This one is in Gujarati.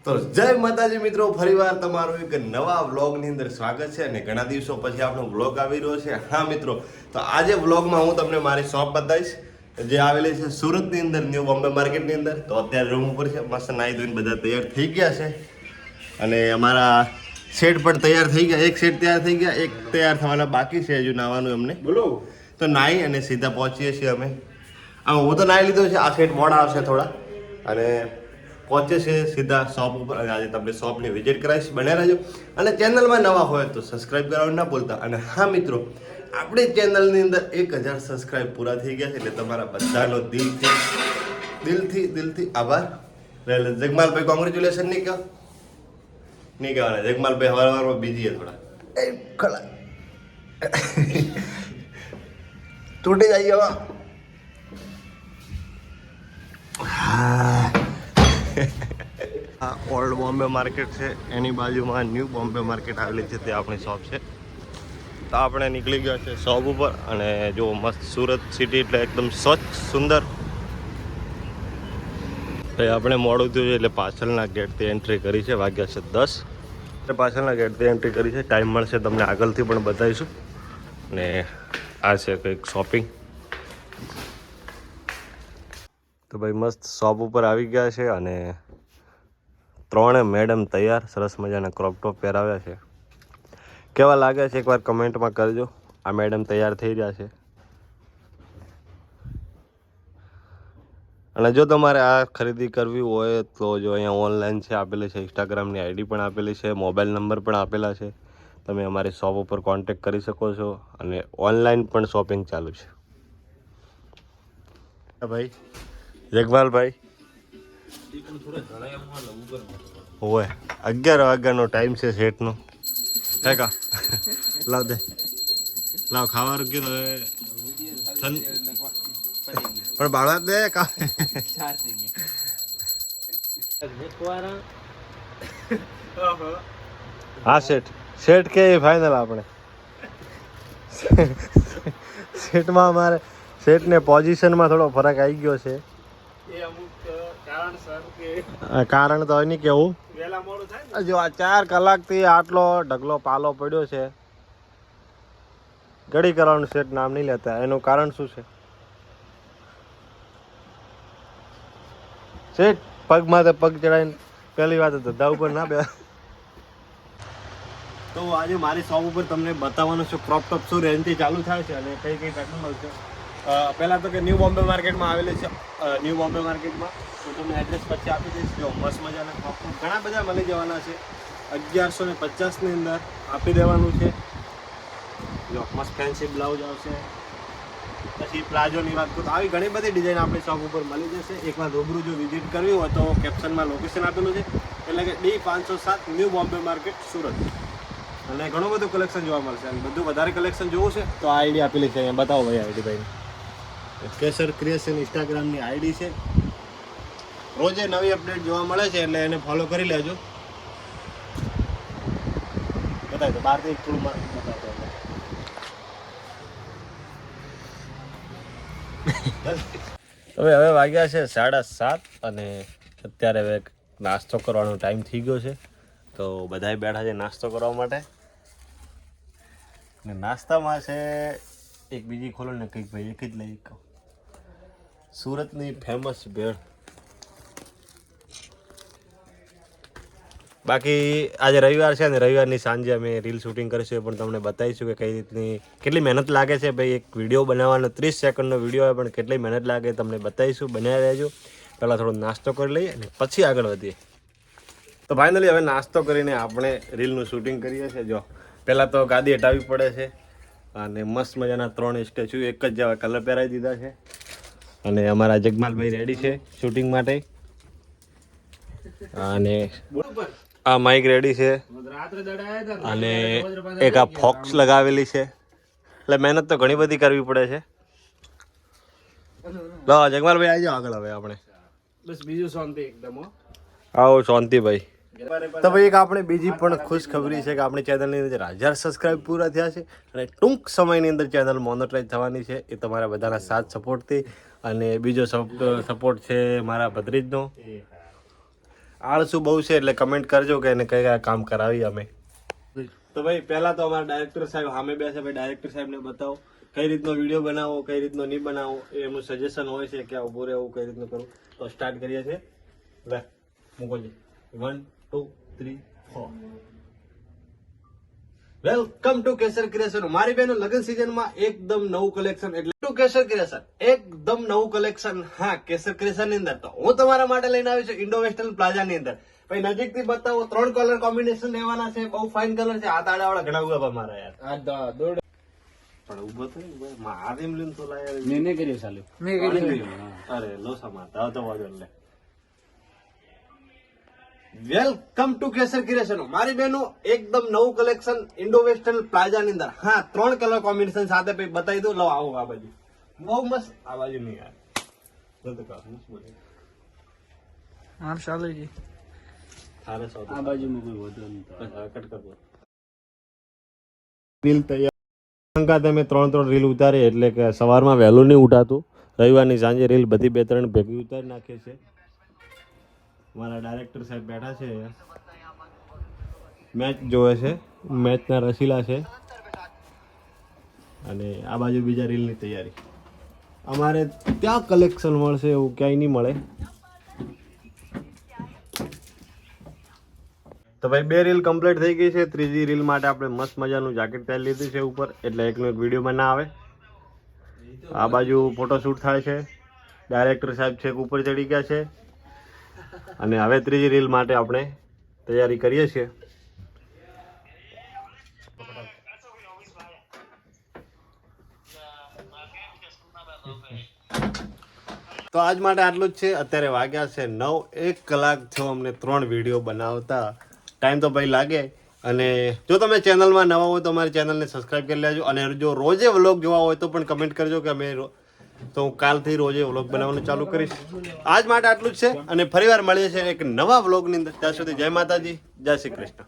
તો જય માતાજી મિત્રો, ફરીવાર તમારું એક નવા વ્લોગની અંદર સ્વાગત છે અને ઘણા દિવસો પછી આપણો વ્લોગ આવી રહ્યો છે. હા મિત્રો, તો આજે વ્લોગમાં હું તમને મારી શોપ બતાવીશ જે આવેલી છે સુરતની અંદર, ન્યૂ બોમ્બે માર્કેટની અંદર. તો અત્યારે રૂમ ઉપર છે, મસ્ત નાહી ધોઈને બધા તૈયાર થઈ ગયા છે અને અમારા સેટ પણ તૈયાર થઈ ગયા. એક સેટ તૈયાર થઈ ગયા, એક તૈયાર થવાના બાકી છે, હજુ નાવાનું એમને. બોલો તો નાહી અને સીધા પહોંચીએ છીએ અમે. હું તો નાહી લીધો છે, આ સેટ મોડા આવશે થોડા અને પહોંચે છે સીધા શોપ ઉપર. અને આજે તમને શોપની વિઝિટ કરાવીશ, બને રહેજો. અને ચેનલમાં નવા હોય તો સબસ્ક્રાઈબ કરવાનું ના ભૂલતા. અને હા મિત્રો, આપણી ચેનલની અંદર 1000 સબસ્ક્રાઈબ પૂરા થઈ ગયા છે, એટલે તમારા બધાનો દિલથી આભાર. જગમાલભાઈ કોંગ્રેચ્યુલેશન નહીં કહો, નહીં કહેવાના. જગમાલભાઈ હવારમાં બીજી થોડા ખલા તૂટી જાય હવે. આ ઓલ્ડ બોમ્બે માર્કેટ છે, એની બાજુમાં ન્યૂ બોમ્બે માર્કેટ આવેલી છે, તે આપણી શોપ છે. તો આપણે નીકળી ગયા છે શોપ ઉપર. અને જો મસ્ત સુરત સિટી એટલે એકદમ સ્વચ્છ સુંદર. તો આપણે મોડું થયું છે એટલે પાછળના ગેટથી એન્ટ્રી કરી છે. વાગ્યા છે 10 એટલે પાછળના ગેટથી એન્ટ્રી કરી છે. ટાઈમ મળશે તમને આગળથી પણ બતાવીશું. ને આ છે કંઈક શોપિંગ. તો ભાઈ મસ્ત શોપ ઉપર આવી ગયા છે અને 3 મેડમ તૈયાર, સરસ મજાના ક્રોપ ટોપ પહેરાવ્યા છે. કેવા લાગે છે એકવાર કમેન્ટમાં કરજો. આ મેડમ તૈયાર થઈ રહ્યા છે. અને જો તમારે આ ખરીદી કરવી હોય તો જો અહીંયા ઓનલાઈન છે આપેલી છે, ઇન્સ્ટાગ્રામની આઈડી પણ આપેલી છે, મોબાઈલ નંબર પણ આપેલા છે. તમે અમારી શોપ ઉપર કોન્ટેક્ટ કરી શકો છો અને ઓનલાઈન પણ શોપિંગ ચાલુ છે. ભાઈ જગવાલભાઈ હોય 11 વાગ્યાનો ટાઈમ છે સેટનો. કા લાવ દે, લાવ ખાવાનું કીધું પણ બાળવા દે કા. હા સેટ કે ફાઇનલ. આપણે સેટમાં અમારે સેટને પોઝિશનમાં થોડો ફરક આવી ગયો છે. કારણ તો નહીં કેવું, જો આ 4 કલાકથી આટલો ઢગલો પાલો પડ્યો છે. ઘડી કરવાનું સેટ નામ નહીં લેતા. એનું કારણ શું છે? સેટ પગમાં તો પગ ચડાવીને પહેલી વાત ધંધા ઉપર ના બે. તો આજે મારી શોપ ઉપર તમને બતાવવાનું છે ક્રોપ ટોપ શું રેન્જથી ચાલુ થાય છે અને કઈ કઈ પેટર્ન છે. પહેલાં તો કે ન્યૂ બોમ્બે માર્કેટમાં આવેલી છે. ન્યૂ બોમ્બે માર્કેટમાં તો તમને એડ્રેસ પછી આપી દઈશ. જો મસ્ત મજાના ક્રોપ ટોપ ઘણા બધા મળી જવાના છે. 1150ની અંદર આપી દેવાનું છે. જો મસ્ત ફેન્સી બ્લાઉઝ આવશે. પછી પ્લાઝોની વાત કરું તો આવી ઘણી બધી ડિઝાઇન આપણી શોપ ઉપર મળી જશે. એકવાર રૂબરૂ જો વિઝિટ કરવી હોય તો કેપ્શનમાં લોકેશન આપેલું છે, એટલે કે D507 new Bombay market Surat. અને ઘણું બધું કલેક્શન જોવા મળશે. અને બધું વધારે કલેક્શન જોવું છે તો આ આઈડી આપેલી છે અહીંયા. બતાવો ભાઈ આઈડી ભાઈ. કેસર ક્રિએશન ઇન્સ્ટાગ્રામની આઈડી છે. રોજે નવી અપડેટ જોવા મળે છે, એટલે એને ફોલો કરી લેજો. બતાવી દો બહારથી થોડું બતાવતો. હવે વાગ્યા છે 7:30 અને અત્યારે હવે નાસ્તો કરવાનો ટાઈમ થઈ ગયો છે. તો બધાય બેઠા છે નાસ્તો કરવા માટે. અને નાસ્તામાં છે એક બીજી ખોલો ને કંઈક ભાઈ એક જ લઈ કહો, સુરતની ફેમસ ભેળ. બાકી આજે રવિવાર છે ને રવિવારની સાંજે અમે રીલ શૂટિંગ કરીશું, એ પણ તમને બતાવીશું કે કઈ રીતની કેટલી મહેનત લાગે છે. ભાઈ એક વિડીયો બનાવવાનો 30 સેકન્ડનો વિડીયો હોય પણ કેટલી મહેનત લાગે તમને બતાવીશું. બનાવી રહેજો. પહેલાં થોડો નાસ્તો કરી લઈએ અને પછી આગળ વધીએ. તો ફાઇનલી હવે નાસ્તો કરીને આપણે રીલનું શૂટિંગ કરીએ છીએ. જો પહેલાં તો ગાદી હટાવવી પડે છે અને મસ્ત મજાના 3 સ્ટેચ્યુ એક જ જેવા કલર પહેરાવી દીધા છે. અને અમારા જગમાલભાઈ રેડી છે શૂટિંગ માટે. અને આ માઇક રેડી છે અને એક આ ફોક્સ લગાવેલી છે. એટલે મહેનત તો ઘણી બધી કરવી પડે છે. લો જગમાલભાઈ આવી જાઓ આગળ. હવે આપણે બસ બીજું શાંતિ એકદમ. આવો શાંતિભાઈ. તો ભાઈ એક આપણે બીજી પણ ખુશખબરી છે કે આપણી ચેનલની અંદર 1000 સબસ્ક્રાઈબ પૂરા થયા છે અને ટૂંક સમયની અંદર ચેનલ મોનેટાઈઝ થવાની છે. એ તમારા બધાના સાથ સપોર્ટથી. અને બીજો સપોર્ટ છે મારા ભત્રીજનો. આળસુ બહુ છે એટલે કમેન્ટ કરજો કે એને કયા કામ કરાવી અમે. તો ભાઈ પહેલા તો અમારા ડાયરેક્ટર સાહેબ સામે બેસે, ભાઈ ડાયરેક્ટર સાહેબને બતાવો કઈ રીતનો વિડીયો બનાવો, કઈ રીતનો નહીં બનાવો, એનું સજેશન હોય છે કે ઉભું રહેવું, કઈ રીતનું કરવું. તો સ્ટાર્ટ કરીએ છીએ. લે મૂકોજી. 1 2 3 4. Welcome to Kesar creation. મારી બેનો લગ્ન સિઝનમાં એકદમ નવું કલેક્શન, એટલે ટુ કેસર ક્રિએશન એકદમ નવું કલેક્શન. હા, કેસર ક્રિએશન ની અંદર તો હું તમારા માટે લઈને આવ્યો છું ઇન્ડો વેસ્ટર્ન પ્લાઝા ની અંદર. ભાઈ નજીક થી બતાવો. 3 કલર કોમ્બિનેશન લેવાના છે, બહુ ફાઇન કલર છે. આ તાળાવાળા ઘણા ઉભા મારા યાર. પણ ઉભો તો મારે એમ લઈને તો લાયા મેં કર્યું ચાલુ મેં કર્યું. અરે લોસા મારતા તો વાગો લે. Welcome to Kesar creation. મારી બેનો એકદમ નવું કલેક્શન ઇન્ડો વેસ્ટર્ન પ્લાઝા ની અંદર. હા, 3 કલર કોમ્બિનેશન સાથે ભાઈ બતાવી દઉં. લો આવો આ બાજુ. બહુ મસ્ત. આ બાજુ નહીં યાર. હા ચાલે આ બાજુમાં કોઈ વધુ નહીં. કટ કરવો. રીલ તૈયાર. શંકા તમે 3 રીલ ઉતારી એટલે કે સવારમાં વહેલું નહીં ઉઠાતું. રવિવારની સાંજે રીલ બધી 2-3 ભેગી ઉતારી નાખે છે. મારા ડાયરેક્ટર સાહેબ બેઠા છે, મેચ જોવે છે, મેચના રસીલા છે. અને આ બાજુ બીજા રીલની તૈયારી. અમારે ત્યાં કલેક્શન મળશે એવું ક્યાંય નહીં મળે. તો ભાઈ 2 રીલ કમ્પ્લીટ થઈ ગઈ છે. 3જી રીલ માટે આપણે મસ્ત મજાનું જાકેટ પહેરી લીધું છે ઉપર, એટલે એકનો એક વિડીયોમાં ના આવે. આ બાજુ ફોટોશૂટ થાય છે. ડાયરેક્ટર સાહેબ છેક ઉપર ચડી ગયા છે. અને હવે 3જી રીલ માટે આપણે તૈયારી કરીએ છીએ. તો આજ માટે આટલું જ છે. અત્યારે વાગ્યા છે 9. 1 કલાક થયો અમને 3 વિડીયો બનાવતા. ટાઈમ તો ભાઈ લાગે. અને જો તમે ચેનલમાં નવા હોય તો અમારી ચેનલને સબસ્ક્રાઈબ કરી લેજો. અને જો રોજે વ્લોગ જોવા હોય તો પણ કમેન્ટ કરજો કે અમે તો હું કાલથી રોજે વ્લોગ બનાવવાનું ચાલુ કરીશ. આજ માટે આટલું જ છે. અને ફરીવાર મળીએ છીએ એક નવા વ્લોગની અંદર. ત્યાં સુધી જય માતાજી, જય શ્રી કૃષ્ણ.